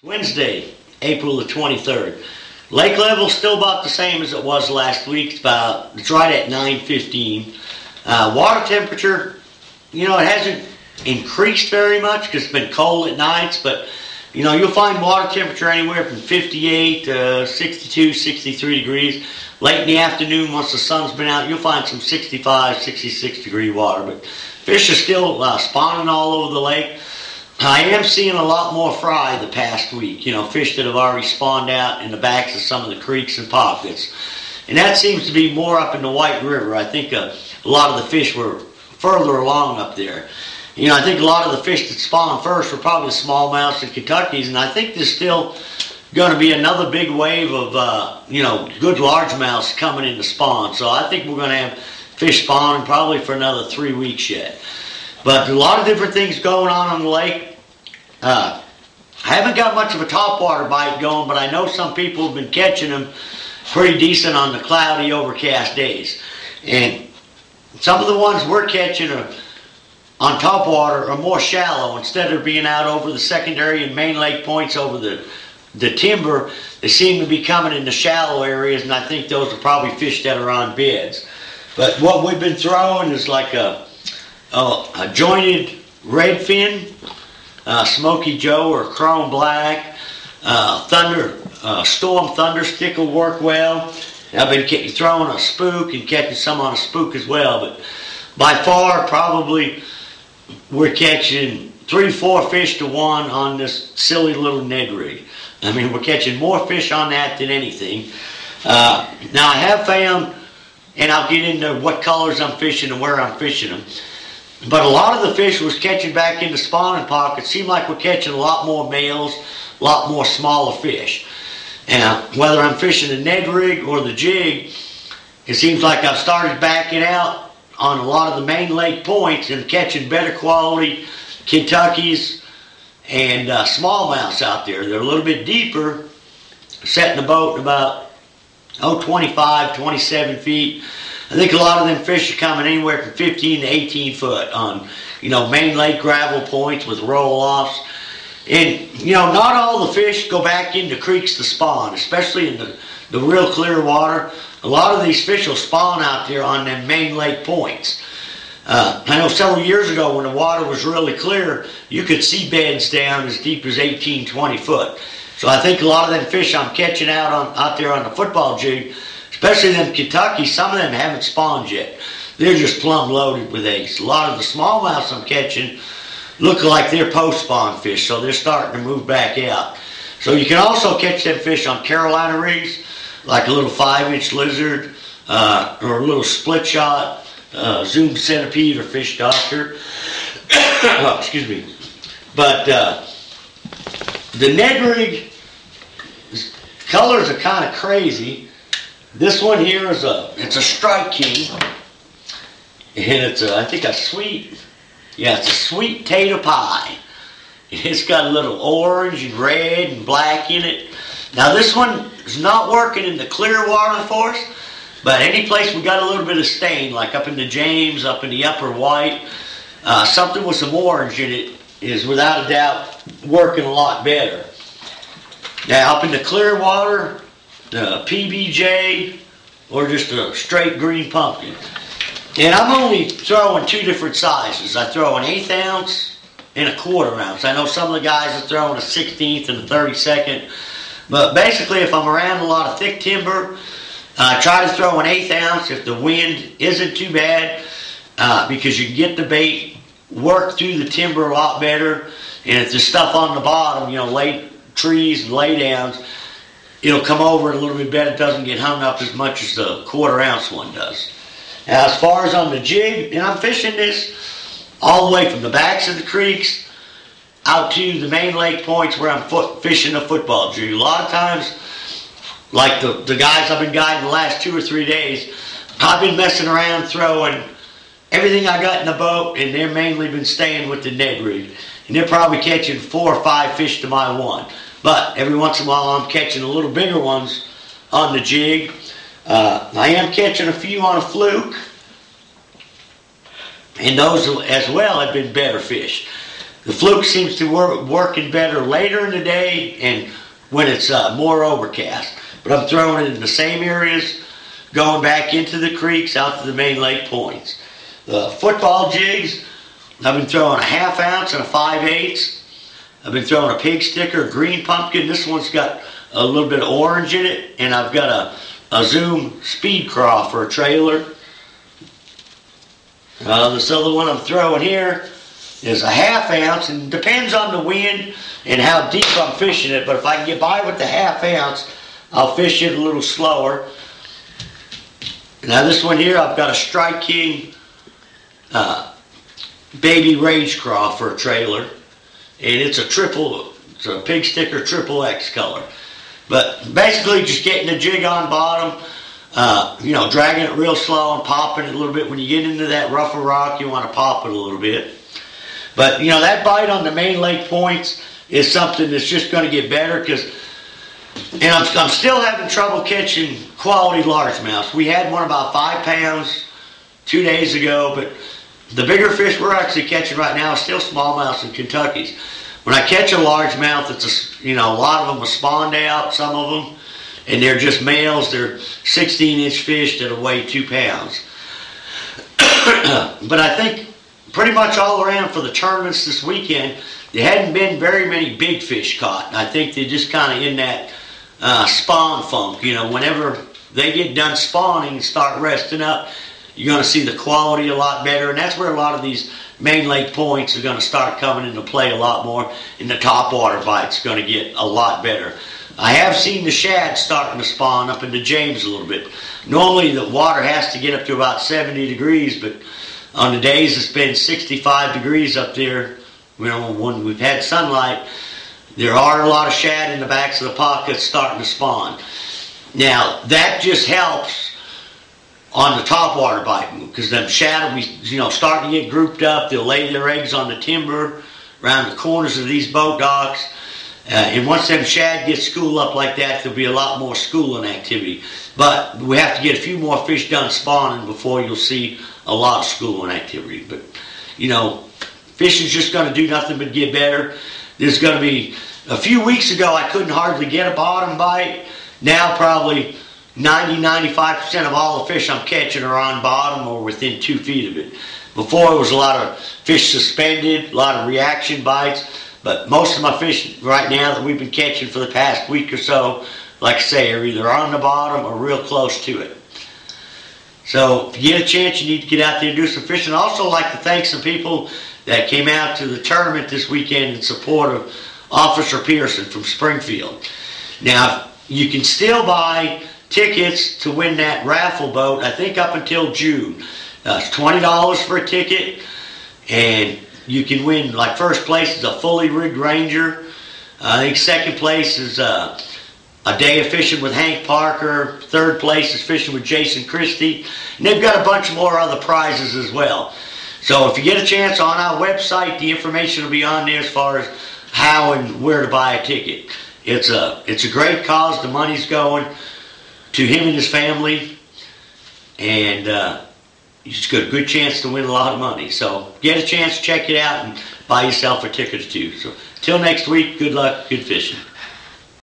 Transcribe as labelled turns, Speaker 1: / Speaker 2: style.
Speaker 1: Wednesday, April the 23rd. Lake level still about the same as it was last week. It's right at 9:15. Water temperature, it hasn't increased very much because it's been cold at nights, but you'll find water temperature anywhere from 58 to 62, 63 degrees. Late in the afternoon, once the sun's been out, you'll find some 65, 66 degree water, but fish are still spawning all over the lake. I am seeing a lot more fry the past week, fish that have already spawned out in the backs of some of the creeks and pockets. And that seems to be more up in the White River. I think a lot of the fish were further along up there. I think a lot of the fish that spawned first were probably smallmouths and Kentuckys, and I think there's still going to be another big wave of, good largemouths coming in to spawn. So I think we're going to have fish spawning probably for another 3 weeks yet. But a lot of different things going on the lake. I haven't got much of a topwater bite going, but I know some people have been catching them pretty decent on the cloudy, overcast days. And some of the ones we're catching on topwater are more shallow. Instead of being out over the secondary and main lake points over the timber, they seem to be coming in the shallow areas, and I think those are probably fish that are on beds. But what we've been throwing is like a jointed redfin, Smoky Joe or Chrome Black, Storm Thunder Stick will work well. I've been throwing a spook and catching some on a spook as well, but by far probably we're catching 3-4 fish to one on this silly little Ned rig. I mean, we're catching more fish on that than anything. Now I have found, and I'll get into what colors I'm fishing and where I'm fishing them, but a lot of the fish was catching back into spawning pockets. Seemed like we're catching a lot more males, a lot more smaller fish. And whether I'm fishing the Ned rig or the jig, it seems like I've started backing out on a lot of the main lake points and catching better quality Kentuckys and smallmouths out there. They're a little bit deeper, setting the boat about 25, 27 feet. I think a lot of them fish are coming anywhere from 15 to 18 foot on, main lake gravel points with roll-offs. And, not all the fish go back into creeks to spawn, especially in the real clear water. A lot of these fish will spawn out there on them main lake points. I know several years ago when the water was really clear, you could see beds down as deep as 18, 20 foot. So I think a lot of them fish I'm catching out there on the football jig, especially them Kentucky, some of them haven't spawned yet. They're just plumb loaded with eggs. A lot of the smallmouths I'm catching look like they're post-spawn fish, so they're starting to move back out. So you can also catch them fish on Carolina rigs, like a little 5-inch lizard, or a little split shot, zoom centipede or fish doctor. Oh, excuse me. But the Ned rig colors are kind of crazy. This one here is it's a Strike King, and it's I think it's a sweet tater pie. It's got a little orange and red and black in it. Now this one is not working in the clear water for us, but any place we got a little bit of stain, like up in the James, up in the Upper White, something with some orange in it is without a doubt working a lot better. Now up in the clear water, the PBJ, or just a straight green pumpkin. And I'm only throwing 2 different sizes. I throw an 1/8 ounce and a 1/4 ounce. I know some of the guys are throwing a 16th and a 32nd. But basically, if I'm around a lot of thick timber, I try to throw an 1/8 ounce if the wind isn't too bad, because you can get the bait work through the timber a lot better. And if there's stuff on the bottom, late trees and lay downs, it'll come over a little bit better. It doesn't get hung up as much as the 1/4 ounce one does. Now, as far as on the jig, and I'm fishing this all the way from the backs of the creeks out to the main lake points where I'm fishing the football jig. A lot of times, like the guys I've been guiding the last 2 or 3 days, I've been messing around throwing everything I got in the boat, and they've mainly been staying with the Ned rig. And they're probably catching 4 or 5 fish to my 1. But every once in a while I'm catching a little bigger ones on the jig. I am catching a few on a fluke, and those as well have been better fish. The fluke seems to working better later in the day and when it's more overcast. But I'm throwing it in the same areas, going back into the creeks, out to the main lake points. The football jigs, I've been throwing a 1/2 ounce and a 5/8. I've been throwing a pig sticker, a green pumpkin. This one's got a little bit of orange in it. And I've got a Zoom speed craw for a trailer. This other one I'm throwing here is a 1/2 ounce, and depends on the wind and how deep I'm fishing it. But if I can get by with the 1/2 ounce, I'll fish it a little slower. Now this one here, I've got a Strike King baby rage craw for a trailer, and it's a pig sticker triple X color. But basically just getting the jig on bottom, dragging it real slow and popping it a little bit. When you get into that rougher rock, you want to pop it a little bit. But that bite on the main lake points is something that's just going to get better, and I'm still having trouble catching quality largemouths. We had one about 5 pounds 2 days ago, but the bigger fish we're actually catching right now is still smallmouths and Kentuckys. When I catch a largemouth, it's a lot of them are spawned out, some of them, and they're just males. They're 16-inch fish that'll weigh 2 pounds. But I think pretty much all around for the tournaments this weekend, there hadn't been very many big fish caught. And I think they're just kind of in that spawn funk. Whenever they get done spawning and start resting up, you're going to see the quality a lot better. And that's where a lot of these main lake points are going to start coming into play a lot more. And the topwater bite's going to get a lot better. I have seen the shad starting to spawn up into James a little bit. Normally the water has to get up to about 70 degrees, but on the days it's been 65 degrees up there, when we've had sunlight, there are a lot of shad in the backs of the pockets starting to spawn. Now, that just helps on the topwater biting, because them shad will be starting to get grouped up. They'll lay their eggs on the timber around the corners of these boat docks. And once them shad get schooled up like that, there'll be a lot more schooling activity. But we have to get a few more fish done spawning before you'll see a lot of schooling activity. But, fishing's just going to do nothing but get better. There's going to be, a few weeks ago I couldn't hardly get a bottom bite. Now probably 90-95% of all the fish I'm catching are on bottom or within 2 feet of it. Before it was a lot of fish suspended, a lot of reaction bites. But most of my fish right now that we've been catching for the past week or so, like I say, are either on the bottom or real close to it. So if you get a chance, you need to get out there and do some fishing. I'd also like to thank some people that came out to the tournament this weekend in support of Officer Pearson from Springfield. Now, you can still buy tickets to win that raffle boat, I think up until June. It's $20 for a ticket, and you can win, like first place is a fully rigged Ranger. I think second place is a day of fishing with Hank Parker. Third place is fishing with Jason Christie. And they've got a bunch more other prizes as well. So if you get a chance on our website, the information will be on there as far as how and where to buy a ticket. It's a great cause. The money's going to him and his family. And you just got a good chance to win a lot of money. So get a chance to check it out and buy yourself a ticket or two. So till next week, good luck, good fishing.